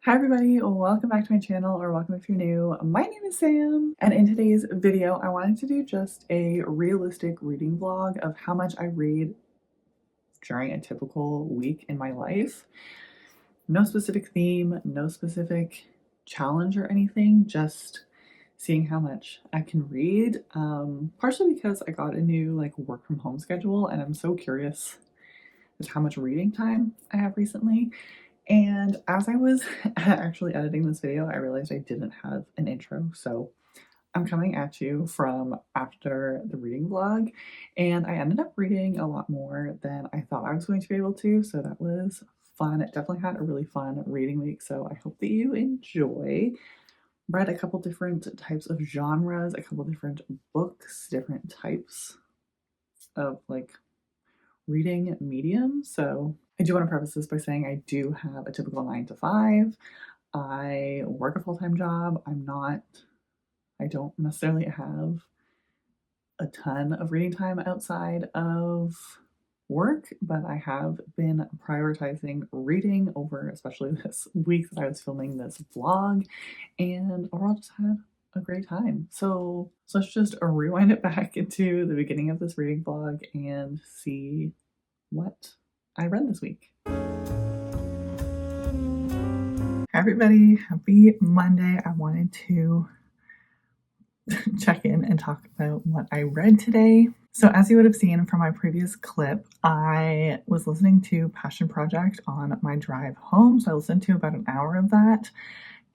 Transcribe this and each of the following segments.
Hi everybody, welcome back to my channel, or welcome if you're new. My name is Sam, and in today's video I wanted to do just a realistic reading vlog of how much I read during a typical week in my life. No specific theme, no specific challenge or anything, just seeing how much I can read. Partially because I got a new work from home schedule and I'm so curious as how much reading time I have recently. And as I was actually editing this video, I realized I didn't have an intro. So I'm coming at you from after the reading vlog, and I ended up reading a lot more than I thought I was going to be able to. So that was fun. It definitely had a really fun reading week. So I hope that you enjoy. Read a couple different types of genres, a couple different books, different types of reading medium. So I do want to preface this by saying I do have a typical 9 to 5. I work a full-time job. I don't necessarily have a ton of reading time outside of work, but I have been prioritizing reading over especially this week that I was filming this vlog, and overall just had a great time. So let's just rewind it back into the beginning of this reading vlog and see what I read this week. Hi everybody, happy Monday. I wanted to check in and talk about what I read today. So as you would have seen from my previous clip, I was listening to Passion Project on my drive home. So I listened to about an hour of that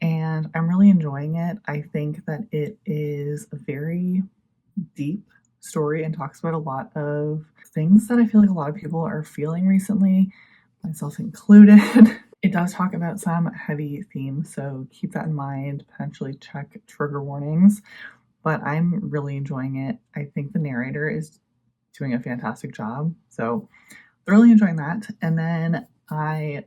and I'm really enjoying it. I think that it is a very deep story and talks about a lot of things that I feel like a lot of people are feeling recently, myself included. It does talk about some heavy themes, so keep that in mind, potentially check trigger warnings, but I'm really enjoying it. I think the narrator is doing a fantastic job, so really enjoying that. And then I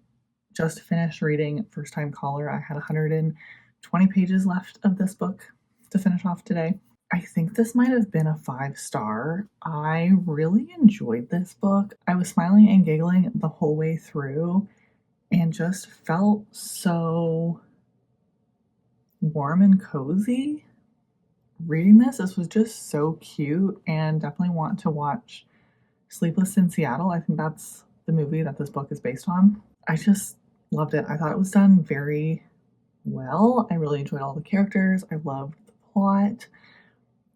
just finished reading First Time Caller. I had 120 pages left of this book to finish off today. I think this might have been a 5-star. I really enjoyed this book. I was smiling and giggling the whole way through and just felt so warm and cozy reading this. This was just so cute, and definitely want to watch Sleepless in Seattle. I think that's the movie that this book is based on. I just loved it. I thought it was done very well. I really enjoyed all the characters. I loved the plot.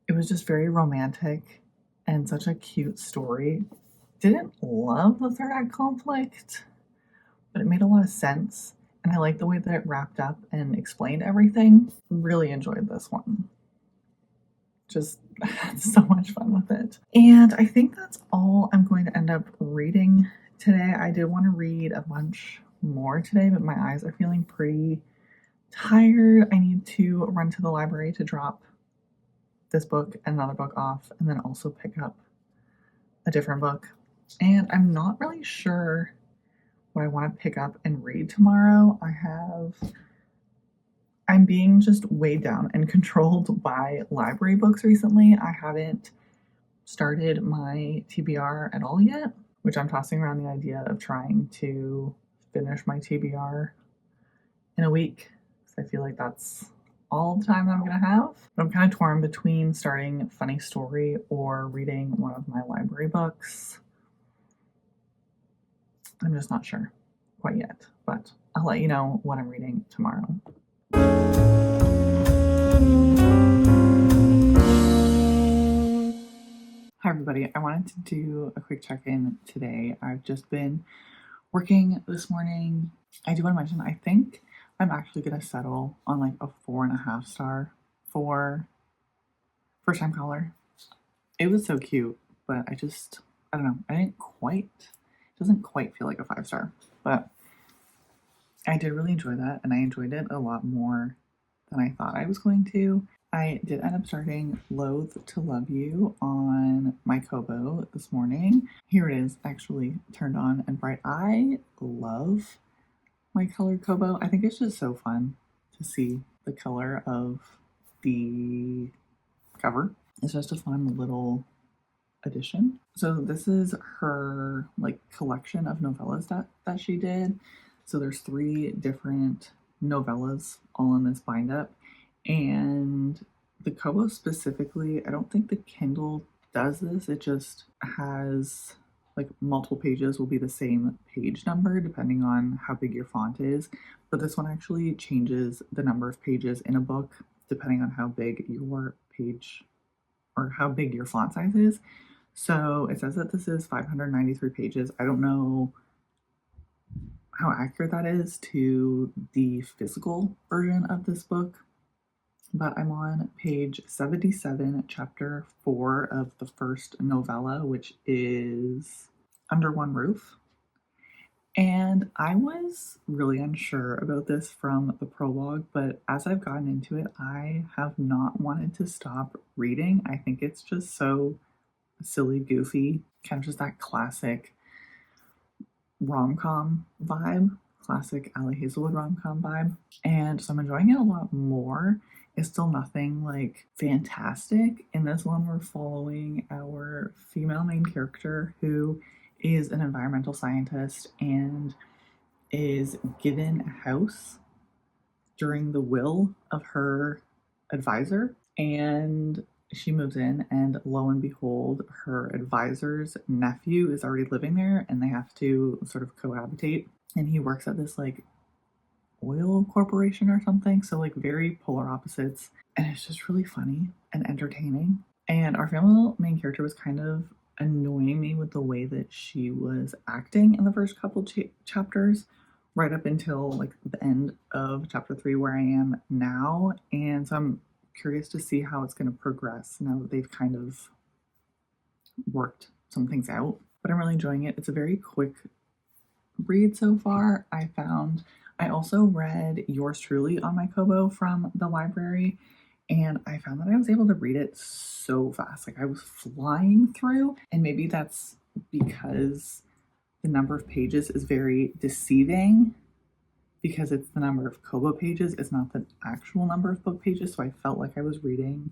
It was just very romantic and such a cute story. Didn't love the third act conflict, but it made a lot of sense. And I liked the way that it wrapped up and explained everything. Really enjoyed this one. Just had so much fun with it. And I think that's all I'm going to end up reading today. I did want to read a bunch more today, but my eyes are feeling pretty tired. I need to run to the library to drop this book and another book off, and then also pick up a different book. And I'm not really sure what I want to pick up and read tomorrow. I'm being just weighed down and controlled by library books recently. I haven't started my TBR at all yet, which I'm tossing around the idea of trying to finish my TBR in a week, because I feel like that's all the time that I'm gonna have. But I'm kind of torn between starting Funny Story or reading one of my library books. I'm just not sure quite yet, but I'll let you know what I'm reading tomorrow. Hi everybody, I wanted to do a quick check-in today. I've just been working this morning. I do want to mention, I think I'm actually gonna settle on like a 4.5 star for First Time Caller. It was so cute, but I don't know, it doesn't quite feel like a 5-star, but I did really enjoy that, and I enjoyed it a lot more than I thought I was going to. I did end up starting Loathe to Love You on my Kobo this morning. Here it is, actually turned on and bright. I love my colored Kobo. I think it's just so fun to see the color of the cover. It's just a fun little addition. So this is her collection of novellas that she did. So there's 3 different novellas all in this bind up. And the Kobo specifically, I don't think the Kindle does this. It just has like multiple pages will be the same page number depending on how big your font is. But this one actually changes the number of pages in a book depending on how big your page or how big your font size is. So it says that this is 593 pages. I don't know how accurate that is to the physical version of this book, but I'm on page 77, chapter 4 of the first novella, which is Under One Roof. And I was really unsure about this from the prologue, but as I've gotten into it, I have not wanted to stop reading. I think it's just so silly, goofy, kind of just that classic rom-com vibe, classic Ali Hazelwood rom-com vibe. And so I'm enjoying it a lot more. It's still nothing like fantastic. In this one, we're following our female main character who is an environmental scientist and is given a house during the will of her advisor. And she moves in, and lo and behold, her advisor's nephew is already living there, and they have to sort of cohabitate. And he works at this like oil corporation or something, so like very polar opposites. And it's just really funny and entertaining. And our female main character was kind of annoying me with the way that she was acting in the first couple chapters, right up until like the end of chapter 3 where I am now. And so I'm curious to see how it's going to progress now that they've kind of worked some things out. But I'm really enjoying it. It's a very quick read so far. I also read Yours Truly on my Kobo from the library, and I found that I was able to read it so fast. Like I was flying through, and maybe that's because the number of pages is very deceiving because it's the number of Kobo pages, it's not the actual number of book pages. So I felt like I was reading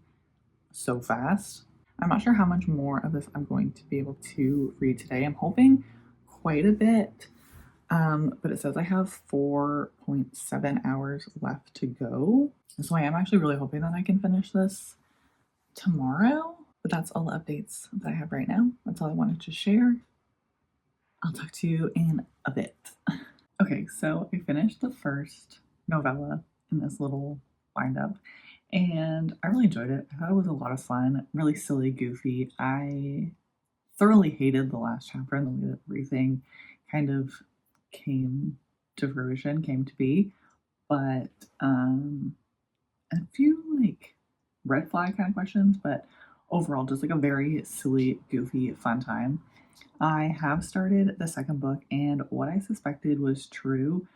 so fast. I'm not sure how much more of this I'm going to be able to read today. I'm hoping quite a bit, but it says I have 4.7 hours left to go. So I am actually really hoping that I can finish this tomorrow. But that's all the updates that I have right now. That's all I wanted to share. I'll talk to you in a bit. Okay, so I finished the first novella in this little bind up, and I really enjoyed it. I thought it was a lot of fun, really silly, goofy. I thoroughly hated the last chapter and the way that everything kind of came to fruition, came to be, but a few like red flag kind of questions, but overall just like a very silly, goofy, fun time. I have started the second book, and what I suspected was true.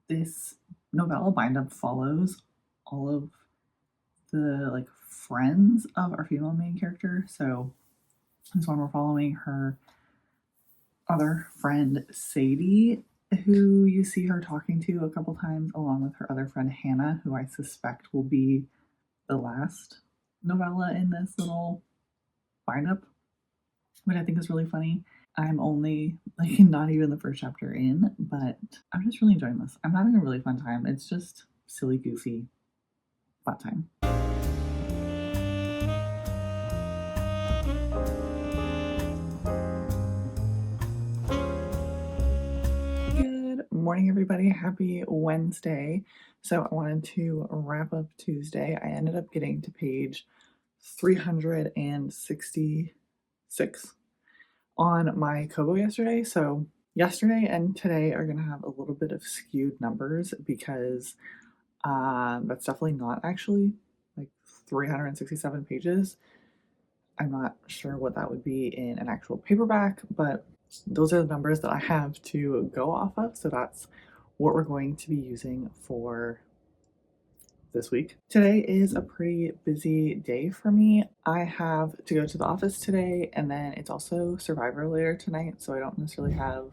This novella bind-up follows all of the like friends of our female main character. So this one we're following her other friend Sadie, who you see her talking to a couple times, along with her other friend Hannah, who I suspect will be the last novella in this little bind-up, which I think is really funny. I'm only like not even the first chapter in, but I'm just really enjoying this. I'm having a really fun time. It's just silly, goofy, fun time. Good morning, everybody. Happy Wednesday. So I wanted to wrap up Tuesday. I ended up getting to page 366 on my Kobo yesterday. So yesterday and today are going to have a little bit of skewed numbers because that's definitely not actually like 367 pages. I'm not sure what that would be in an actual paperback, but those are the numbers that I have to go off of. So that's what we're going to be using for this week. Today is a pretty busy day for me. I have to go to the office today, and then it's also Survivor later tonight, so I don't necessarily have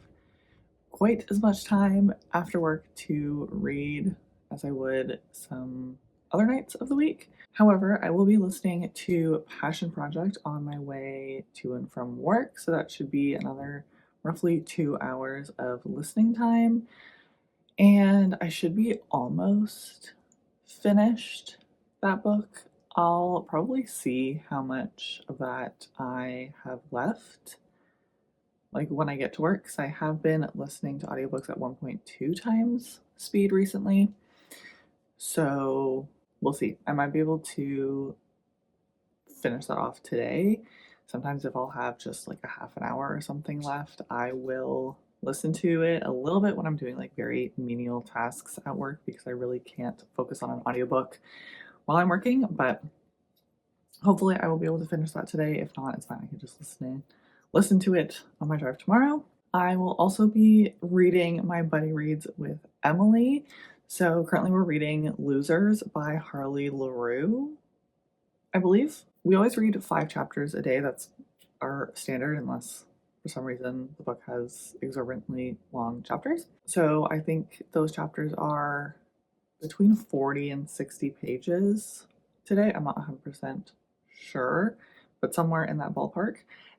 quite as much time after work to read as I would some other nights of the week. However, I will be listening to Passion Project on my way to and from work, so that should be another roughly 2 hours of listening time. and I should be almost finished that book. I'll probably see how much of that I have left, like when I get to work, because I have been listening to audiobooks at 1.2 times speed recently. So we'll see. I might be able to finish that off today. Sometimes if I'll have just like a half an hour or something left, I will listen to it a little bit when I'm doing like very menial tasks at work, because I really can't focus on an audiobook while I'm working. But hopefully I will be able to finish that today. If not, it's fine. I can just listen to it on my drive tomorrow. I will also be reading my buddy reads with Emily. So currently we're reading Losers by Harley LaRue, I believe. We always read 5 chapters a day. That's our standard, unless for some reason the book has exorbitantly long chapters. So I think those chapters are between 40 and 60 pages today. I'm not 100% sure, but somewhere in that ballpark.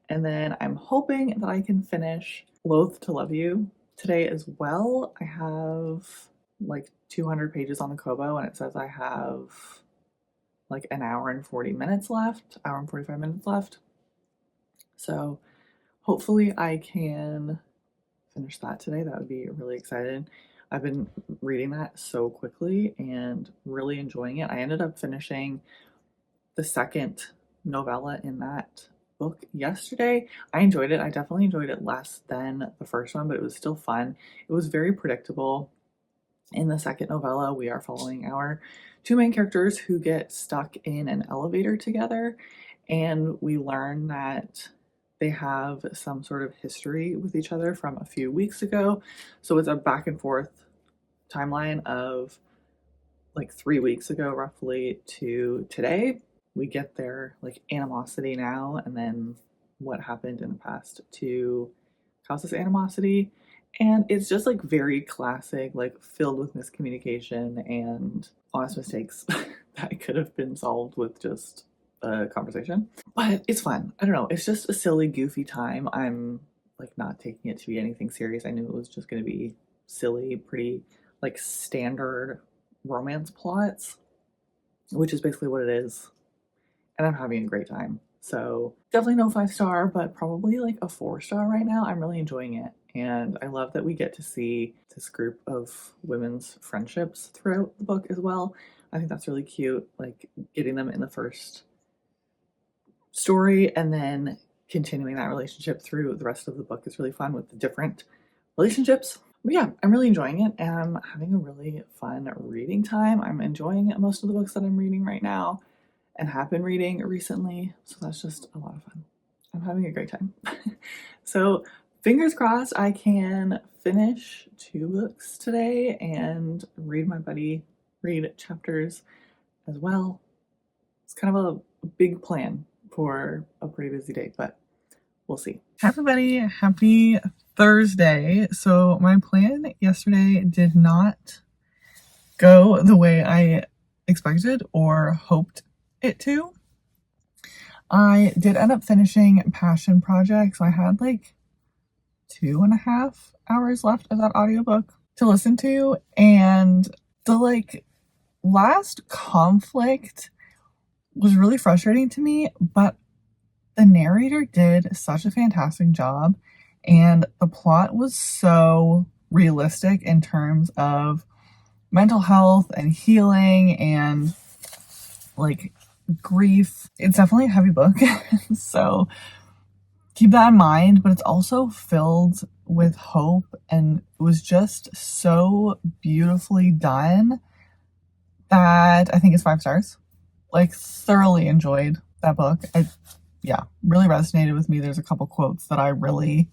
And then I'm hoping that I can finish Loath to Love You today as well. I have like 200 pages on the Kobo, and it says I have like an hour and 40 minutes left, hour and 45 minutes left. So hopefully I can finish that today. That would be really exciting. I've been reading that so quickly and really enjoying it. I ended up finishing the second novella in that book yesterday. I enjoyed it. I definitely enjoyed it less than the first one, but it was still fun. It was very predictable. In the second novella, we are following our 2 main characters who get stuck in an elevator together, and we learn that they have some sort of history with each other from a few weeks ago. So it's a back and forth timeline of like 3 weeks ago roughly to today. We get their like animosity now, and then what happened in the past to cause this animosity. And it's just like very classic, like filled with miscommunication and honest mistakes that could have been solved with just a conversation. But it's fun. I don't know. It's just a silly, goofy time. I'm like not taking it to be anything serious. I knew it was just going to be silly, pretty like standard romance plots, which is basically what it is. And I'm having a great time. So definitely no 5-star, but probably like a 4-star right now. I'm really enjoying it. And I love that we get to see this group of women's friendships throughout the book as well. I think that's really cute, like getting them in the first story and then continuing that relationship through the rest of the book is really fun with the different relationships. But yeah, I'm really enjoying it, and I'm having a really fun reading time. I'm enjoying most of the books that I'm reading right now and have been reading recently, so that's just a lot of fun. I'm having a great time. So fingers crossed I can finish 2 books today and read my buddy read chapters as well. It's kind of a big plan for a pretty busy day, but we'll see. Hi everybody, happy Thursday. So my plan yesterday did not go the way I expected or hoped it to. I did end up finishing Passion Project, so I had like 2.5 hours left of that audiobook to listen to, and the like last conflict was really frustrating to me, but the narrator did such a fantastic job, and the plot was so realistic in terms of mental health and healing and like grief. It's definitely a heavy book, so keep that in mind, but it's also filled with hope, and it was just so beautifully done that I think it's 5 stars. Like, thoroughly enjoyed that book. Yeah, really resonated with me. There's a couple quotes that I really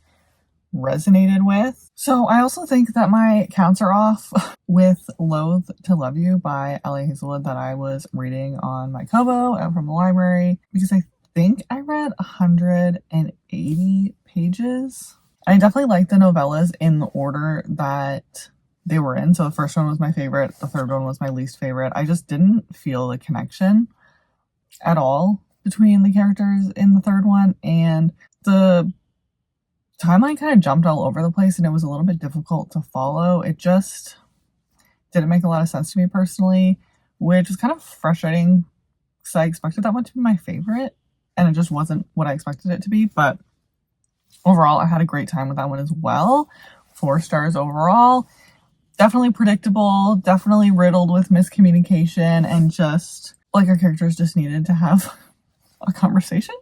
resonated with. So I also think that my counts are off with Loath to Love You by L.A. Hazelwood that I was reading on my Kobo out from the library, because I think I read 180 pages. I definitely like the novellas in the order that they were in. So the first one was my favorite. The third one was my least favorite. I just didn't feel the connection at all between the characters in the third one, and the timeline kind of jumped all over the place and it was a little bit difficult to follow. It just didn't make a lot of sense to me personally, which was kind of frustrating because I expected that one to be my favorite and it just wasn't what I expected it to be. But overall, I had a great time with that one as well. 4 stars overall. Definitely predictable, definitely riddled with miscommunication, and just like our characters just needed to have a conversation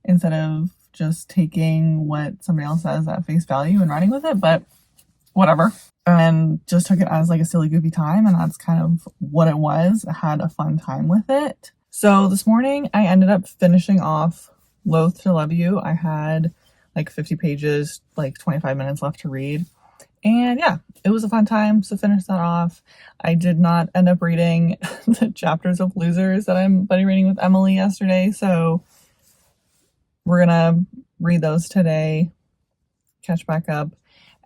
instead of just taking what somebody else says at face value and running with it, but whatever. And just took it as like a silly goofy time, and that's kind of what it was. I had a fun time with it. So this morning I ended up finishing off Loath to Love You. I had like 50 pages, like 25 minutes left to read. And yeah, it was a fun time to finish that off. I did not end up reading the chapters of Losers that I'm buddy reading with Emily yesterday, so we're gonna read those today, catch back up.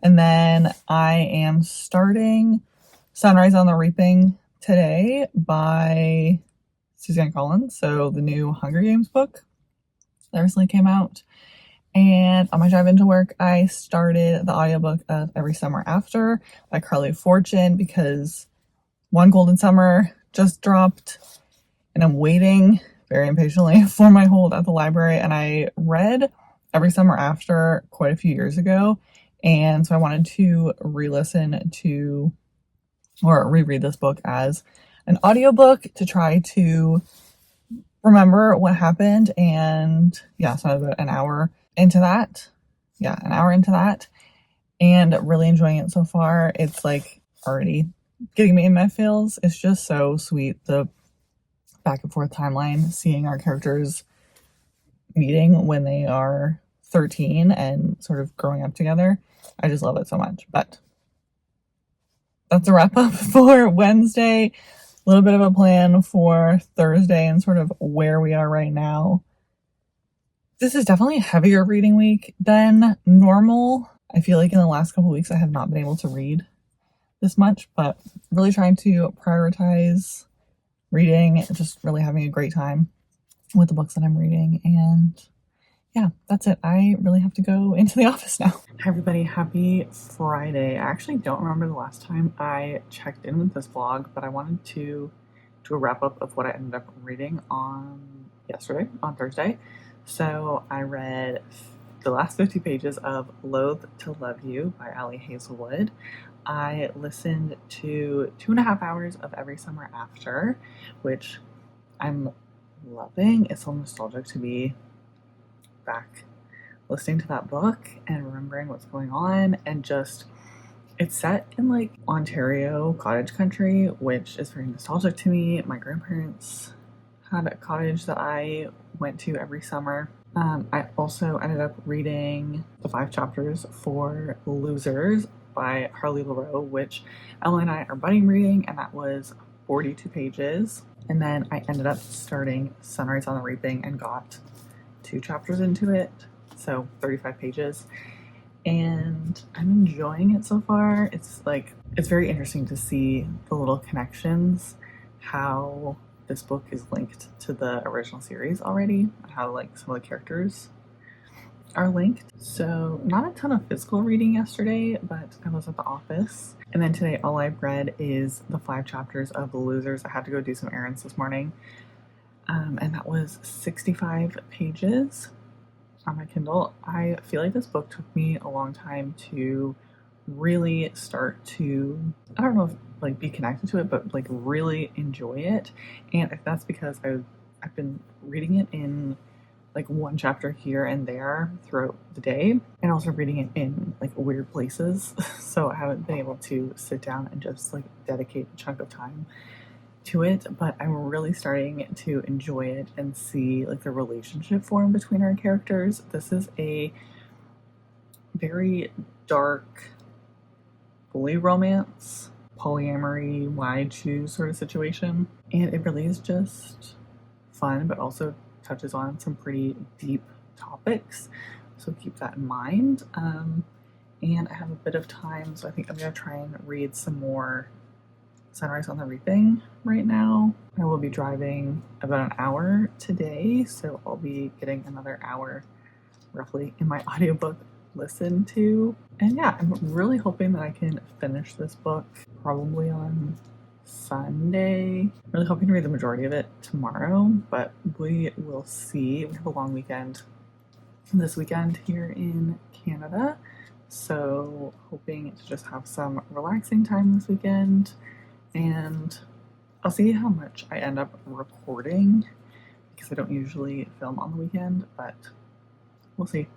And then I am starting Sunrise on the Reaping today by Suzanne Collins, so the new Hunger Games book that recently came out. And on my drive into work, I started the audiobook of Every Summer After by Carly Fortune because One Golden Summer just dropped and I'm waiting very impatiently for my hold at the library. And I read Every Summer After quite a few years ago. And so I wanted to re-listen to or reread this book as an audiobook to try to remember what happened. And yeah, so about an hour into that. Yeah, an hour into that. And really enjoying it so far. It's like already getting me in my feels. It's just so sweet. The back and forth timeline, seeing our characters meeting when they are 13 and sort of growing up together. I just love it so much. But that's a wrap up for Wednesday. A little bit of a plan for Thursday and sort of where we are right now. This is definitely a heavier reading week than normal. I feel like in the last couple of weeks I have not been able to read this much, but really trying to prioritize reading, just really having a great time with the books that I'm reading. And yeah, that's it. I really have to go into the office now. Hi everybody, happy Friday. I actually don't remember the last time I checked in with this vlog, but I wanted to do a wrap up of what I ended up reading on Thursday. So I read the last 50 pages of Loath to Love You by Ali Hazelwood. I listened to 2.5 hours of Every Summer After, which I'm loving. It's so nostalgic to be back listening to that book and remembering what's going on, and just it's set in like Ontario cottage country, which is very nostalgic to me. My grandparents had a cottage that I went to every summer. I also ended up reading the 5 chapters for Losers by Harley LaRoe, which Emily and I are budding reading, and that was 42 pages. And then I ended up starting Sunrise on the Reaping and got 2 chapters into it, so 35 pages. And I'm enjoying it so far. It's very interesting to see the little connections, how this book is linked to the original series already, how like some of the characters are linked. So not a ton of physical reading yesterday, but I was at the office. And then today all I've read is the 5 chapters of The Losers. I had to go do some errands this morning. And that was 65 pages on my Kindle. I feel like this book took me a long time to really start to, I don't know if like be connected to it, but like really enjoy it. And if that's because I've been reading it in like one chapter here and there throughout the day, and also reading it in like weird places. So I haven't been able to sit down and just like dedicate a chunk of time to it, but I'm really starting to enjoy it and see like the relationship form between our characters. This is a very dark bully romance, polyamory, wide choose sort of situation, and it really is just fun, but also touches on some pretty deep topics, so keep that in mind. And I have a bit of time, so I think I'm gonna try and read some more Sunrise on the Reaping right now. I will be driving about an hour today, so I'll be getting another hour roughly in my audiobook listen to. And yeah, I'm really hoping that I can finish this book probably on Sunday. Really hoping to read the majority of it tomorrow, but we will see. We have a long weekend this weekend here in Canada, so hoping to just have some relaxing time this weekend, and I'll see how much I end up recording because I don't usually film on the weekend, but we'll see.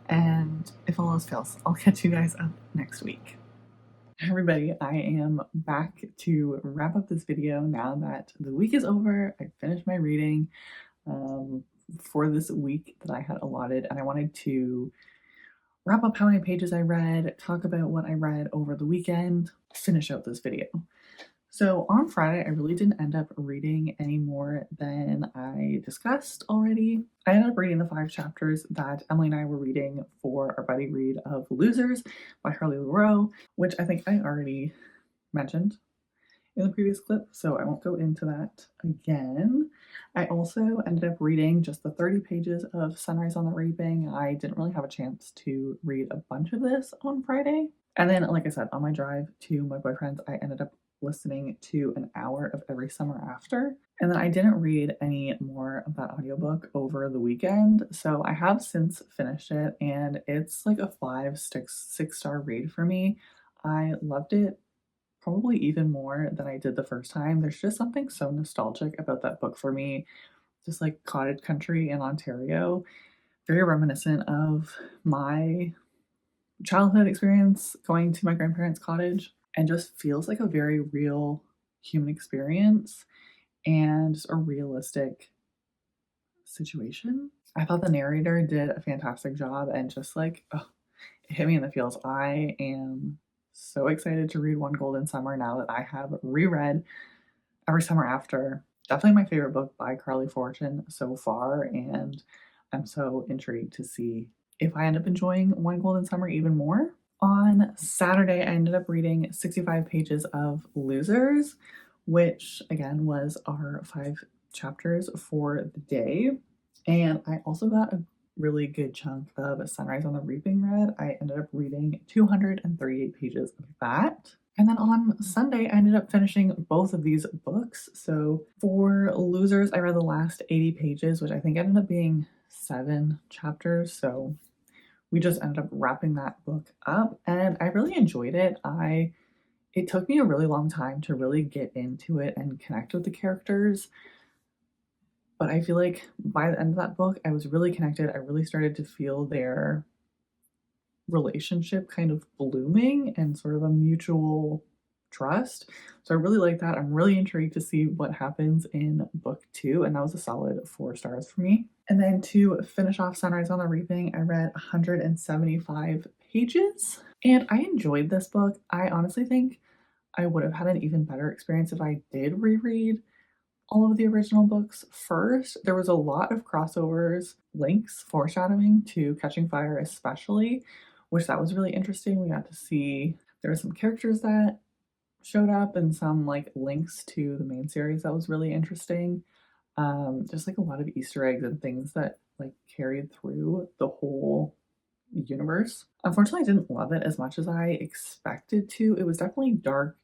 And if all else fails, I'll catch you guys up next week. Everybody, I am back to wrap up this video now that the week is over. I finished my reading for this week that I had allotted, and I wanted to wrap up how many pages I read, talk about what I read over the weekend, finish out this video. So on Friday, I really didn't end up reading any more than I discussed already. I ended up reading the 5 chapters that Emily and I were reading for our buddy read of Losers by Harley LaRoe, which I think I already mentioned in the previous clip, so I won't go into that again. I also ended up reading just the 30 pages of Sunrise on the Reaping. I didn't really have a chance to read a bunch of this on Friday. And then, like I said, on my drive to my boyfriend's, I ended up listening to an hour of Every Summer After. And then I didn't read any more of that audiobook over the weekend. So I have since finished it, and it's like a 6-star read for me. I loved it probably even more than I did the first time. There's just something so nostalgic about that book for me. Just like cottage country in Ontario, very reminiscent of my childhood experience going to my grandparents' cottage, and just feels like a very real human experience and just a realistic situation. I thought the narrator did a fantastic job, and just like, oh, it hit me in the feels. I am so excited to read One Golden Summer now that I have reread Every Summer After. Definitely my favorite book by Carly Fortune so far, and I'm so intrigued to see if I end up enjoying One Golden Summer even more. On Saturday, I ended up reading 65 pages of Losers, which again was our 5 chapters for the day. And I also got a really good chunk of Sunrise on the Reaping read. I ended up reading 238 pages of that. And then on Sunday, I ended up finishing both of these books. So for Losers, I read the last 80 pages, which I think ended up being 7 chapters. So we just ended up wrapping that book up, and I really enjoyed it. It took me a really long time to really get into it and connect with the characters, but I feel like by the end of that book, I was really connected. I really started to feel their relationship kind of blooming and sort of a mutual trust. So I really like that. I'm really intrigued to see what happens in book 2, and that was a solid 4 stars for me. And then to finish off Sunrise on the Reaping, I read 175 pages, and I enjoyed this book. I honestly think I would have had an even better experience if I did reread all of the original books first. There was a lot of crossovers, links, foreshadowing to Catching Fire especially, which that was really interesting. We got to see there were some characters that showed up and some like links to the main series that was really interesting. Just like a lot of Easter eggs and things that like carried through the whole universe. Unfortunately, I didn't love it as much as I expected to. It was definitely dark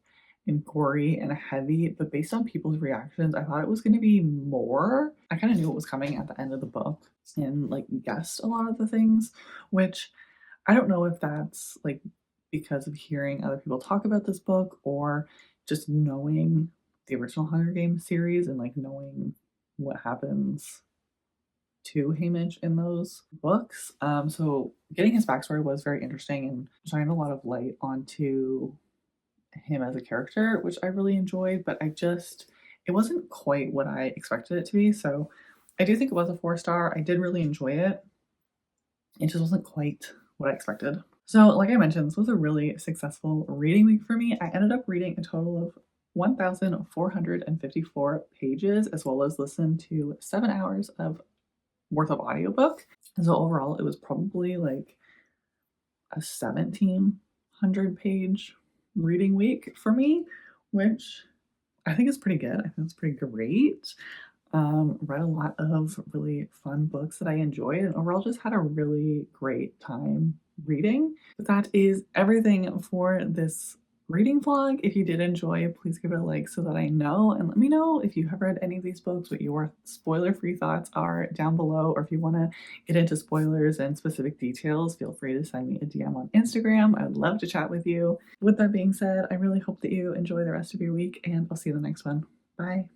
and gory and heavy, but based on people's reactions, I thought it was going to be more. I kind of knew what was coming at the end of the book and like guessed a lot of the things, which I don't know if that's like because of hearing other people talk about this book or just knowing the original Hunger Games series and like knowing what happens to Hamish in those books. So getting his backstory was very interesting and shined a lot of light onto him as a character, which I really enjoyed, but it wasn't quite what I expected it to be. So I do think it was a 4-star. I did really enjoy it. It just wasn't quite what I expected. So like I mentioned, this was a really successful reading week for me. I ended up reading a total of 1,454 pages, as well as listened to 7 hours of worth of audiobook. And so overall, it was probably like a 1,700 page reading week for me, which I think is pretty good. I think it's pretty great. read a lot of really fun books that I enjoyed, and overall just had a really great time reading. But that is everything for this reading vlog. If you did enjoy, please give it a like so that I know, and let me know if you have read any of these books, what your spoiler-free thoughts are down below, or if you want to get into spoilers and specific details, feel free to send me a DM on Instagram. I would love to chat with you. With that being said, I really hope that you enjoy the rest of your week, and I'll see you in the next one. Bye.